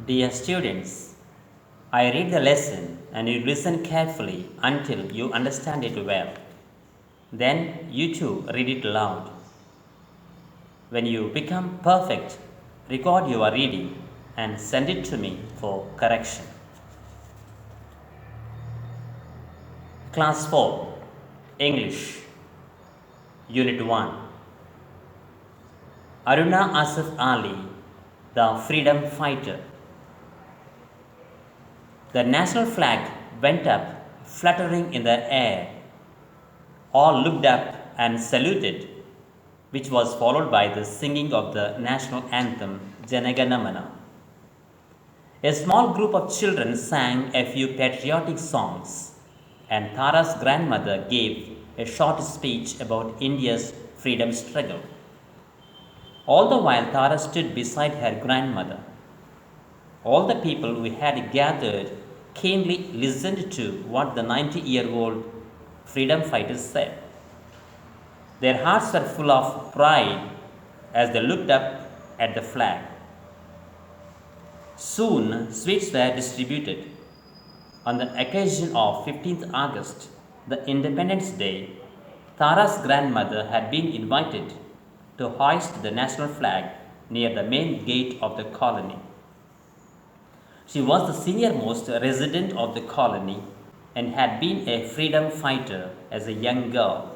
Dear students, I read the lesson and you listen carefully until you understand it well. Then you too read it loud. When you become perfect, record your reading and send it to me for correction. Class 4 English Unit 1 Aruna Asif Ali, the freedom fighter. The national flag went up, fluttering in the air. All looked up and saluted, which was followed by the singing of the national anthem, Janagana Mana. A small group of children sang a few patriotic songs, and Tara's grandmother gave a short speech about India's freedom struggle. All the while, Tara stood beside her grandmother. All the people who had gathered keenly listened to what the 90-year-old freedom fighters said. Their hearts were full of pride as they looked up at the flag. Soon, sweets were distributed. On the occasion of 15th August, the Independence Day, Tara's grandmother had been invited to hoist the national flag near the main gate of the colony. She was the senior-most resident of the colony and had been a freedom fighter as a young girl.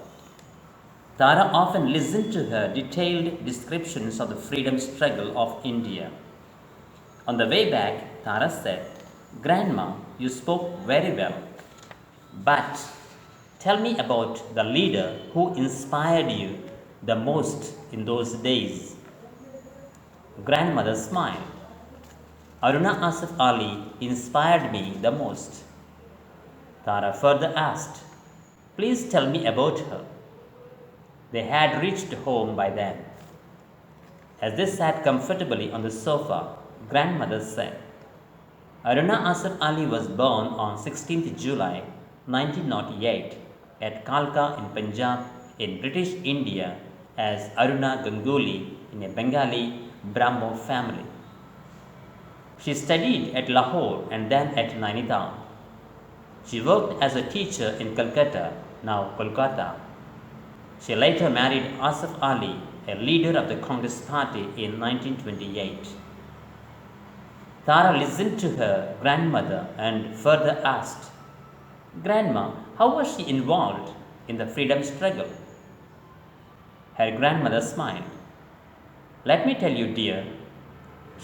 Tara often listened to her detailed descriptions of the freedom struggle of India. On the way back, Tara said, "Grandma, you spoke very well, but tell me about the leader who inspired you the most in those days." Grandmother smiled. "Aruna Asif Ali inspired me the most." Tara further asked, "Please tell me about her." They had reached home by then. As they sat comfortably on the sofa, grandmother said, "Aruna Asif Ali was born on 16th July 1908 at Kalka in Punjab in British India as Aruna Ganguly in a Bengali Brahmo family. She studied at Lahore and then at Nainital. She worked as a teacher in Calcutta, now Kolkata. She later married Asif Ali, a leader of the Congress Party, in 1928. Tara listened to her grandmother and further asked, "Grandma, how was she involved in the freedom struggle?" Her grandmother smiled. "Let me tell you, dear,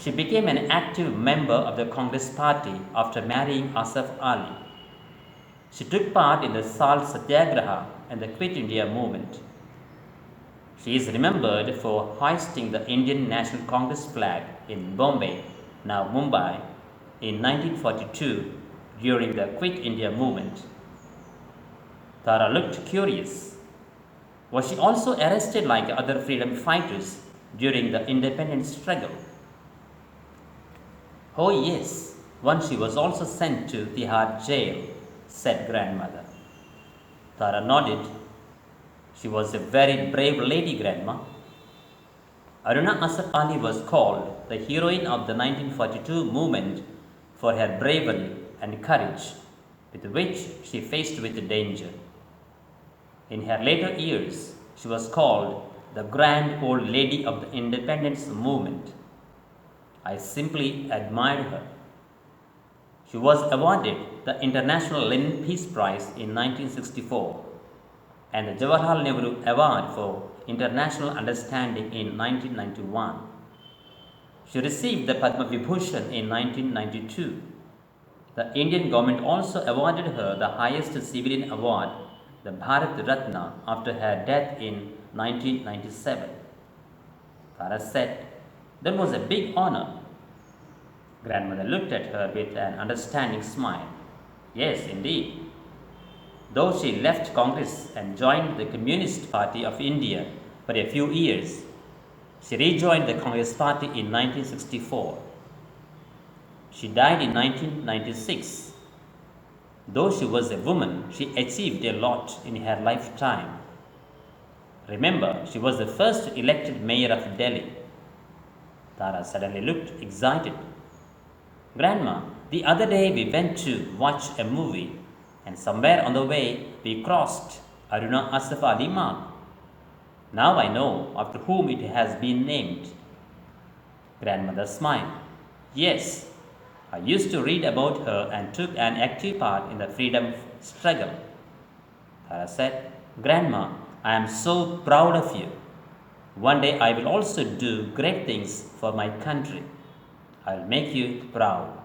she became an active member of the Congress Party after marrying Asif Ali. She took part in the Salt Satyagraha and the Quit India movement. She is remembered for hoisting the Indian National Congress flag in Bombay, now Mumbai, in 1942 during the Quit India movement." Tara looked curious. Was she also arrested like other freedom fighters during the independence struggle? "Oh yes, once she was also sent to Tihar jail," said grandmother. Tara nodded. "She was a very brave lady, Grandma." Aruna Asif Ali was called the heroine of the 1942 movement for her bravery and courage with which she faced with danger. In her later years, she was called the grand old lady of the independence movement. I simply admired her. She was awarded the International Lenin Peace Prize in 1964 and the Jawaharlal Nehru Award for International Understanding in 1991. She received the Padma Vibhushan in 1992. The Indian government also awarded her the highest civilian award, the Bharat Ratna, after her death in 1997. Tara said, "That was a big honor." Grandmother looked at her with an understanding smile. "Yes, indeed." Though she left Congress and joined the Communist Party of India for a few years, she rejoined the Congress Party in 1964. She died in 1996. Though she was a woman, she achieved a lot in her lifetime. Remember, she was the first elected mayor of Delhi. Tara suddenly looked excited. Grandma, the other day we went to watch a movie, and somewhere on the way we crossed Aruna Asaf Ali Mark. Now I know after whom it has been named. Grandmother smiled. Yes, I used to read about her and took an active part in the freedom struggle. Tara said, Grandma, I am so proud of you. One day I will also do great things for my country. I will make you proud.